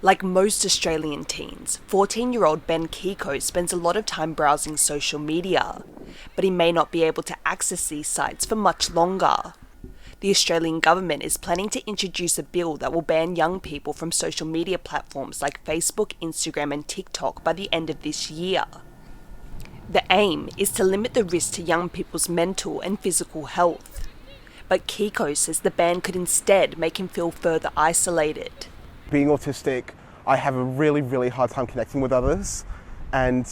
Like most Australian teens, 14-year-old Ben Kiko spends a lot of time browsing social media, but he may not be able to access these sites for much longer. The Australian government is planning to introduce a bill that will ban young people from social media platforms like Facebook, Instagram and TikTok by the end of this year. The aim is to limit the risk to young people's mental and physical health, but Kiko says the ban could instead make him feel further isolated. Being autistic, I have a really hard time connecting with others, and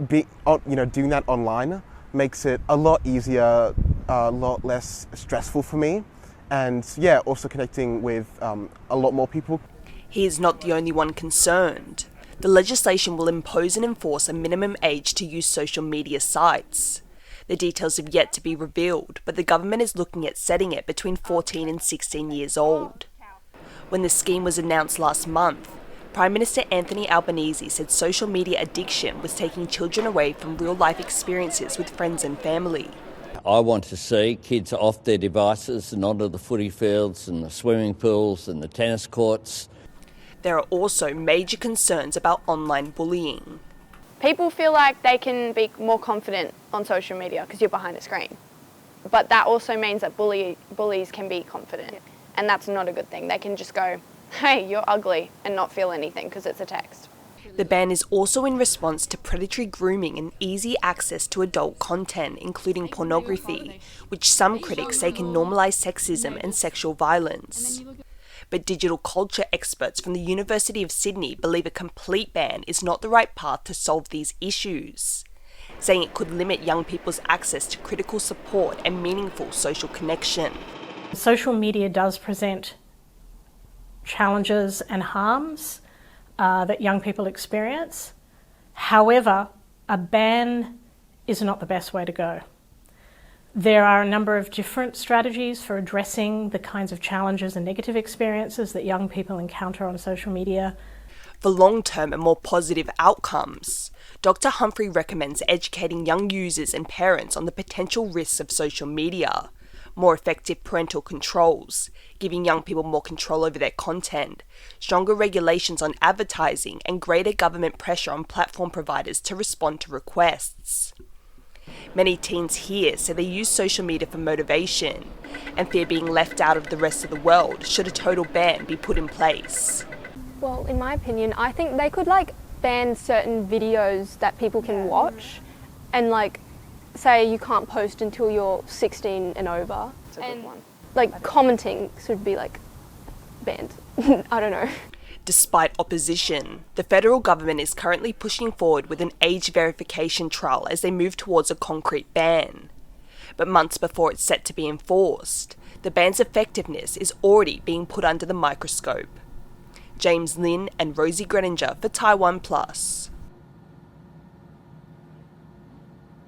doing that online makes it a lot easier, a lot less stressful for me, and also connecting with a lot more people. He is not the only one concerned. The legislation will impose and enforce a minimum age to use social media sites. The details have yet to be revealed, but the government is looking at setting it between 14 and 16 years old. When the scheme was announced last month, Prime Minister Anthony Albanese said social media addiction was taking children away from real-life experiences with friends and family. I want to see kids off their devices and onto the footy fields and the swimming pools and the tennis courts. There are also major concerns about online bullying. People feel like they can be more confident on social media because you're behind a screen. But that also means that bullies can be confident. And that's not a good thing. They can just go, hey, you're ugly, and not feel anything because it's a text. The ban is also in response to predatory grooming and easy access to adult content, including pornography, which some critics say can normalise sexism and sexual violence. But digital culture experts from the University of Sydney believe a complete ban is not the right path to solve these issues, saying it could limit young people's access to critical support and meaningful social connection. Social media does present challenges and harms that young people experience. However, a ban is not the best way to go. There are a number of different strategies for addressing the kinds of challenges and negative experiences that young people encounter on social media. For long-term and more positive outcomes, Dr. Humphrey recommends educating young users and parents on the potential risks of social media, more effective parental controls, giving young people more control over their content, stronger regulations on advertising, and greater government pressure on platform providers to respond to requests. Many teens here say they use social media for motivation and fear being left out of the rest of the world should a total ban be put in place. Well, in my opinion, I think they could ban certain videos that people can watch and say you can't post until you're 16 and over. That's a good one. Commenting should be banned. I don't know. Despite opposition, the federal government is currently pushing forward with an age verification trial as they move towards a concrete ban. But months before it's set to be enforced, the ban's effectiveness is already being put under the microscope. James Lin and Rosie Grenenger for TaiwanPlus.